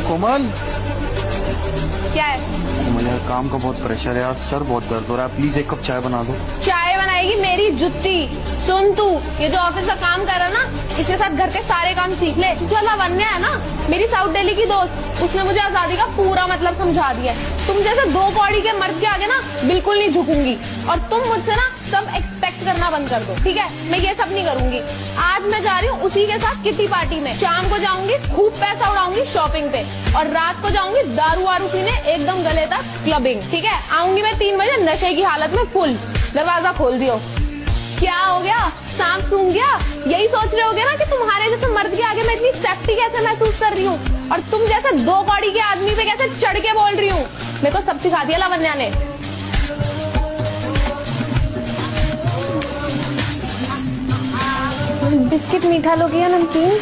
कोमल, क्या है? कोमल यार काम का बहुत प्रेशर है यार, सर बहुत दर्द हो रहा है, प्लीज एक कप चाय बना दो। चाय बनाएगी मेरी जुत्ती। सुन तू, ये जो ऑफिस का काम कर रहा ना, इसके साथ घर के सारे काम सीख ले। जो लावण्या है ना, मेरी साउथ दिल्ली की दोस्त, उसने मुझे आजादी का पूरा मतलब समझा दिया है। तुम जैसे दो कौड़ी के मर्द के आगे ना बिल्कुल नहीं झुकूंगी, और तुम मुझसे ना सब एक्सपेक्ट करना बंद कर दो, ठीक है? मैं ये सब नहीं करूंगी। आज मैं जा रही हूँ उसी के साथ किटी पार्टी में। शाम को जाऊंगी, खूब पैसा उड़ाऊंगी शॉपिंग पे, और रात को जाऊंगी दारू वारू पीने एकदम गले तक क्लबिंग, ठीक है? आऊंगी मैं 3 बजे नशे की हालत में फुल। दरवाजा खोल दियो। क्या हो गया? सांप सूंघ गया? यही सोच रहे होगे ना कि तुम्हारे जैसे मर्द के आगे मैं इतनी सेफ्टी कैसे महसूस कर रही हूँ, और तुम जैसे दो कौड़ी के आदमी पे कैसे चढ़ के बोल रही हूँ। मेरे को सब सिखा दिया लावण्या ने। बिस्किट मीठा लोगी या नमकीन?